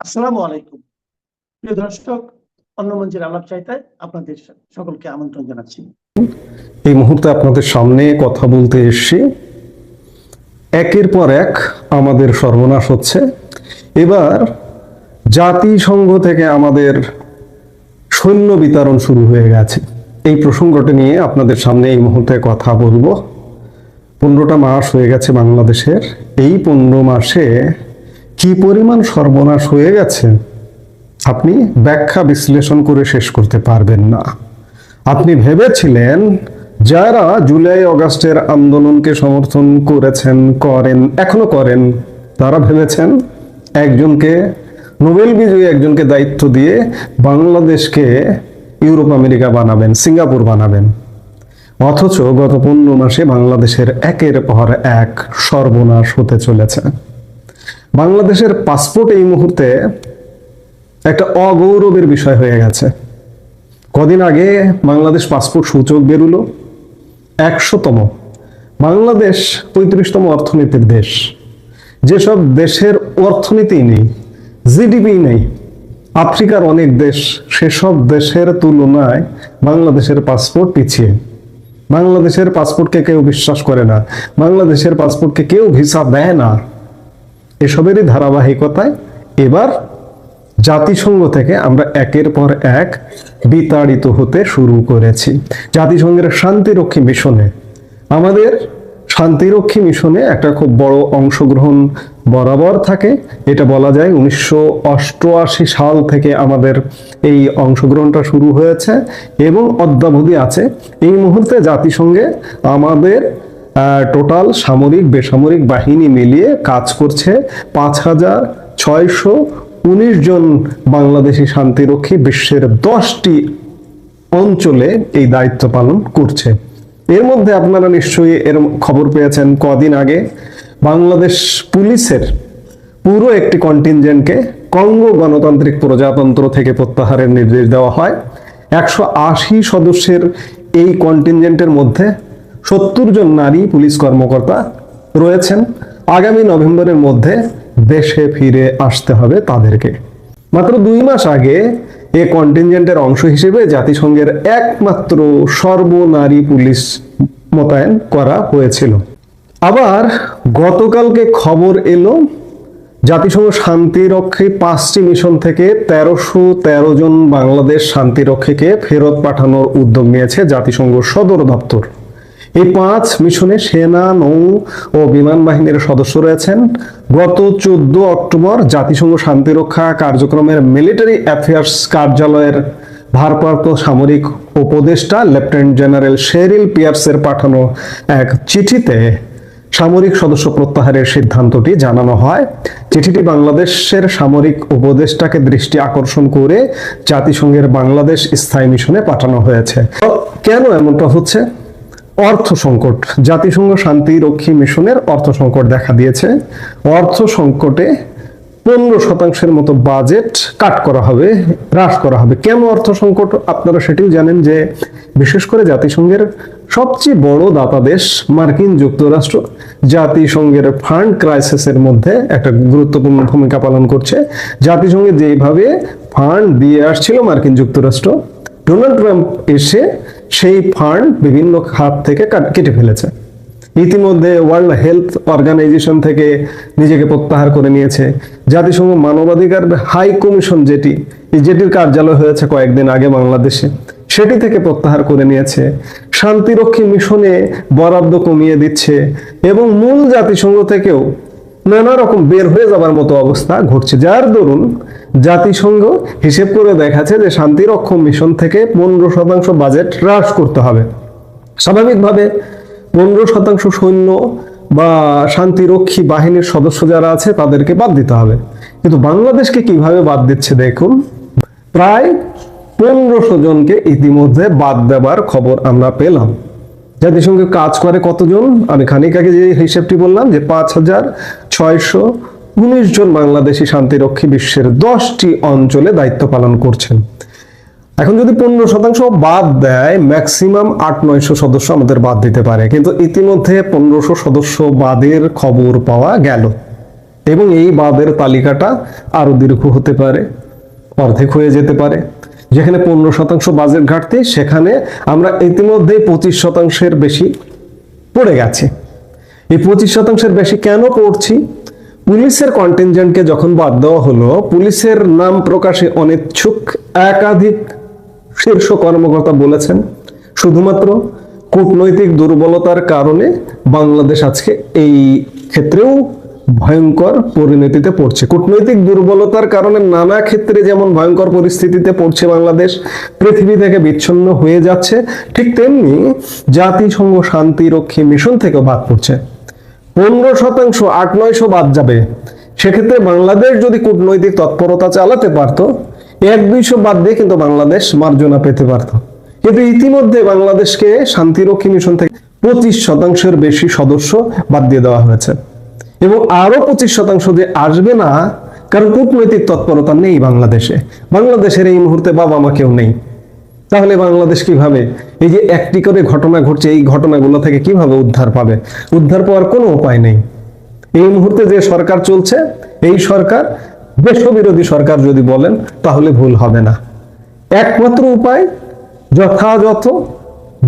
আসসালামু আলাইকুম। প্রিয় দর্শক, অন্য মঞ্চের আলাপ চাইতায় আপনাদের সকলকে আমন্ত্রণ জানাচ্ছি। এই মুহূর্তে আপনাদের সামনে কথা বলতে এসেছি। একের পর এক আমাদের সর্বনাশ হচ্ছে। এবার জাতিসংঘ থেকে আমাদের সৈন্য বিতরণ শুরু হয়ে গেছে। এই প্রসঙ্গটি নিয়ে আপনাদের সামনে এই মুহূর্তে কথা বলবো। 15টা মাস হয়ে গেছে বাংলাদেশের। এই 15 মাসে কি পরিমাণ সর্বনাশ হয়ে গেছে আপনি ব্যাখ্যা বিশ্লেষণ করে শেষ করতে পারবেন না। আপনি ভেবেছিলেন যারা জুলাই আগস্টের আন্দোলনকে সমর্থন করেছেন, এখনো করেন, তারা ভেবেছেন একজনকে নোবেল বিজয়ী একজনকে দায়িত্ব দিয়ে বাংলাদেশকে ইউরোপ আমেরিকা বানাবেন, সিঙ্গাপুর বানাবেন। অথচ গত 15 মাসে বাংলাদেশের একের পর এক সর্বনাশ হতে চলেছে। বাংলাদেশের পাসপোর্ট এই মুহূর্তে একটা অগৌরবের বিষয় হয়ে গেছে। কদিন আগে বাংলাদেশ পাসপোর্ট সূচক বেরোলো 100তম। বাংলাদেশ 35তম অর্থনীতির দেশ। যেসব দেশের অর্থনীতি নেই, জিডিপি নেই, আফ্রিকার অনেক দেশ, সেসব দেশের তুলনায় বাংলাদেশের পাসপোর্ট পিছিয়ে। বাংলাদেশের পাসপোর্টকে কেউ বিশ্বাস করে না, বাংলাদেশের পাসপোর্টকে কেউ ভিসা দেয় না। এসবেরই ধারাবাহিকতায় এবার জাতিসংঘ থেকে আমরা একের পর এক বিতাড়িত হতে শুরু করেছি। জাতিসংঘের শান্তিরক্ষী মিশনে, আমাদের শান্তিরক্ষী মিশনে একটা খুব বড় অংশগ্রহণ বরাবর থাকে। এটা বলা যায় 1988 সাল থেকে আমাদের এই অংশগ্রহণটা শুরু হয়েছে এবং অদ্যাবধি আছে। এই মুহূর্তে জাতিসংঘে আমাদের টোটাল সামরিক বেসামরিক বাহিনী মিলিয়ে কাজ করছে 5619 জন বাংলাদেশি শান্তিরক্ষী বিশ্বের 10টি অঞ্চলে এই দায়িত্ব পালন করছে। এর মধ্যে আপনারা নিশ্চয়ই এর খবর পেয়েছেন, কদিন আগে বাংলাদেশ পুলিশের পুরো একটি কন্টিনজেন্টকে কঙ্গো গণতান্ত্রিক প্রজাতন্ত্র থেকে প্রত্যাহারের নির্দেশ দেওয়া হয়। 180 সদস্যের এই কন্টিনজেন্টের মধ্যে 70 জন নারী পুলিশ কর্মকর্তা রয়েছেন। আগামী নভেম্বরের মধ্যে দেশে ফিরে আসতে হবে তাদেরকে। মাত্র 2 মাস আগে এই কন্টিনজেন্টের অংশ হিসেবে জাতিসংঘের একমাত্র সর্বনারী পুলিশ মোতায়েন করা হয়েছিল। আবার গতকালকে খবর এলো জাতিসংঘ শান্তিরক্ষী 5টি মিশন থেকে 1313 জন বাংলাদেশ শান্তিরক্ষীকে ফেরত পাঠানোর উদ্যোগ নিয়েছে জাতিসংঘ সদর দপ্তর। এই 5 মিশনে সেনা, নৌ ও বিমান বাহিনীর সদস্য রয়েছেন। গত 14 অক্টোবর জাতিসংঘ শান্তিরক্ষা কার্যক্রমের মিলিটারি অ্যাফেয়ার্স কার্যালয়ের ভারপ্রাপ্ত সামরিক উপদেষ্টা লেফটেন্যান্ট জেনারেল শেরিল পিয়ার্সের পাঠানো এক চিঠিতে সামরিক সদস্য প্রত্যাহারের সিদ্ধান্তটি জানানো হয়। চিঠিটি বাংলাদেশের সামরিক উপদেষ্টাকে দৃষ্টি আকর্ষণ করে জাতিসংঘের বাংলাদেশ স্থায়ী মিশনে পাঠানো হয়েছে। কেন এমনটা হচ্ছে? অর্থ সংকট। জাতিসংঘ শান্তিরক্ষী মিশনের অর্থ সংকট দেখা দিয়েছে। অর্থ সংকটে 15% মতো বাজেট কাট করা হবে, হ্রাস করা হবে। কেন অর্থ সংকট? আপনারা সেটিও জানেন যে বিশেষ করে জাতিসংঘের সবচেয়ে বড় দাতা দেশ মার্কিন যুক্তরাষ্ট্র জাতিসংঘের ফান্ড ক্রাইসিসের মধ্যে একটা গুরুত্বপূর্ণ ভূমিকা পালন করছে। জাতিসংঘে যেভাবে ফান্ড দিয়ে আসছিল মার্কিন যুক্তরাষ্ট্র, ডোনাল্ড ট্রাম্প এসে সেই ফান্ড বিভিন্ন খাত থেকে কেটে ফেলেছে। ইতিমধ্যে ওয়ার্ল্ড হেলথ অর্গানাইজেশন থেকে নিজেকে প্রত্যাহার করে নিয়েছে। জাতিসংঘ মানবাধিকার হাই কমিশন যেটির কার্যালয় হয়েছে কয়েকদিন আগে বাংলাদেশে, সেটি থেকে প্রত্যাহার করে নিয়েছে। শান্তিরক্ষী মিশনে বরাদ্দ কমিয়ে দিচ্ছে এবং মূল জাতিসংঘ থেকেও নানা রকম বের হয়ে যাবার মতো অবস্থা ঘটছে, যার দরুন জাতিসংঘ হিসেব করে দেখাচ্ছে যে শান্তিরক্ষা মিশন থেকে 15% বাজেট হ্রাস করতে হবে। স্বাভাবিকভাবে 15% সৈন্য বা শান্তিরক্ষী বাহিনীর সদস্য যারা আছে তাদেরকে বাদ দিতে হবে। কিন্তু বাংলাদেশকে কিভাবে বাদ দিচ্ছে দেখুন। প্রায় 1500 জনকে ইতিমধ্যে বাদ দেবার খবর আমরা পেলাম। জাতিসংঘে কাজ করে কতজন? আমি খানিক আগে যে হিসেবটি বললাম যে 5619 জন বাংলাদেশি শান্তিরক্ষী বিশ্বের 10টি অঞ্চলে দায়িত্ব পালন করছেন। এখন যদি 15% বাদ দেয়, ম্যাক্সিমাম 800-900 সদস্য আমাদের বাদ দিতে পারে, কিন্তু ইতিমধ্যে 1500 সদস্য বাদের খবর পাওয়া গেল এবং এই বাদের তালিকাটা আরো দীর্ঘ হতে পারে, অর্ধেক হয়ে যেতে পারে। যেখানে 15% বাজেট ঘাটতি, সেখানে আমরা ইতিমধ্যে 25%-এর বেশি পড়ে গেছে। এই 25%-এর বেশি কেন পড়ছি? পুলিশের কন্টিনজেন্টকে যখন বাদ দেওয়া হলো, পুলিশের নাম প্রকাশে অনিচ্ছুক একাধিক শীর্ষ কর্মকর্তা বলেছেন শুধুমাত্র কূটনৈতিক দুর্বলতার কারণে বাংলাদেশ আজকে এই ক্ষেত্রেও ভয়ঙ্কর পরিণতিতে পড়ছে। কূটনৈতিক দুর্বলতার কারণে নানা ক্ষেত্রে যেমন ভয়ঙ্কর পরিস্থিতিতে পড়ছে বাংলাদেশ, পৃথিবী থেকে বিচ্ছিন্ন হয়ে যাচ্ছে, ঠিক তেমনি জাতিসংঘ শান্তিরক্ষী মিশন থেকেও বাদ পড়ছে। 15%, 800-900 বাদ যাবে। সেক্ষেত্রে বাংলাদেশ যদি কূটনৈতিক তৎপরতা চালাতে পারতো, 100-200 বাদ দিয়ে কিন্তু বাংলাদেশ মার্জনা পেতে পারত। কিন্তু ইতিমধ্যে বাংলাদেশকে শান্তিরক্ষী মিশন থেকে 25%-এর বেশি সদস্য বাদ দিয়ে দেওয়া হয়েছে, এবং আরো 25% যে আসবে না, কারণ কূটনৈতিক তৎপরতা নেই বাংলাদেশে। বাংলাদেশের এই মুহূর্তে বাবা মা কেউ নেই। তাহলে বাংলাদেশ কিভাবে এই যে একটি করে ঘটনা ঘটছে, এই ঘটনাগুলো থেকে কিভাবে উদ্ধার পাবে? উদ্ধার পাওয়ার কোনো উপায় নেই। এই মুহূর্তে যে সরকার চলছে, এই সরকার দেশবিরোধী সরকার যদি বলেন তাহলে ভুল হবে না। একমাত্র উপায় যথাযথ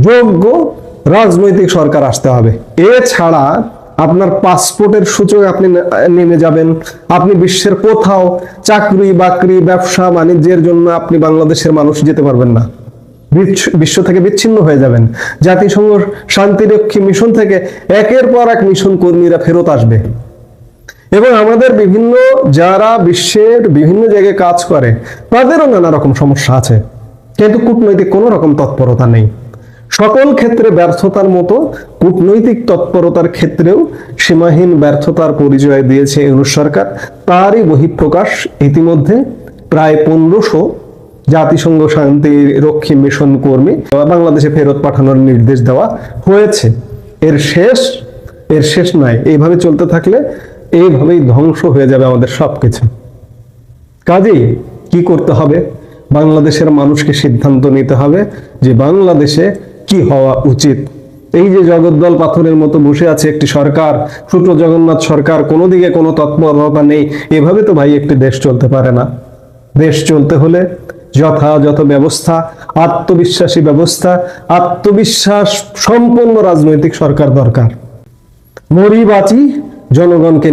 যোগ্য রাজনৈতিক সরকার আসতে হবে। এছাড়া আপনার পাসপোর্টের সূচক আপনি নেমে যাবেন, আপনি বিশ্বের কোথাও চাকরি বাকরি ব্যবসা বাণিজ্যের জন্য আপনি বাংলাদেশের মানুষ যেতে পারবেন না, বিশ্ব থেকে বিচ্ছিন্ন হয়ে যাবেন। জাতিসংঘ শান্তিরক্ষী মিশন থেকে একের পর এক মিশন কর্মীরা ফেরত আসবে, এবং আমাদের বিভিন্ন যারা বিশ্বের বিভিন্ন জায়গায় কাজ করে তাদেরও নানা রকম সমস্যা আছে, কিন্তু কূটনৈতিক কোনো রকম তৎপরতা নেই। সকল ক্ষেত্রে ব্যর্থতার মতো কূটনৈতিক তৎপরতার ক্ষেত্রেও সীমাহীন ব্যর্থতার পরিচয় দিয়েছে ইউনূস সরকার। তারই বহিঃপ্রকাশ ইতিমধ্যে প্রায় 1500 জাতিসংঘ শান্তিরক্ষী মিশন কর্মী বাংলাদেশে ফেরত পাঠানোর নির্দেশ দেওয়া হয়েছে। এর শেষ নাই। এইভাবে চলতে থাকলে এইভাবেই ধ্বংস হয়ে যাবে আমাদের সবকিছু। কাজেই কি করতে হবে? বাংলাদেশের মানুষকে সিদ্ধান্ত নিতে হবে যে বাংলাদেশে কি হওয়া উচিত। এই যে জগদ্দল পাথরের মতো বসে আছে একটি সরকার, ছোট জগন্নাথ সরকার, কোনো দিকে কোনো তৎপরতা নেই, এভাবে তো ভাই একটি দেশ চলতে পারে না। দেশ চলতে হলে যথাযথ ব্যবস্থা, আত্মবিশ্বাসী ব্যবস্থা, আত্মবিশ্বাস সম্পন্ন রাজনৈতিক সরকার দরকার। মরি বাঁচি জনগণকে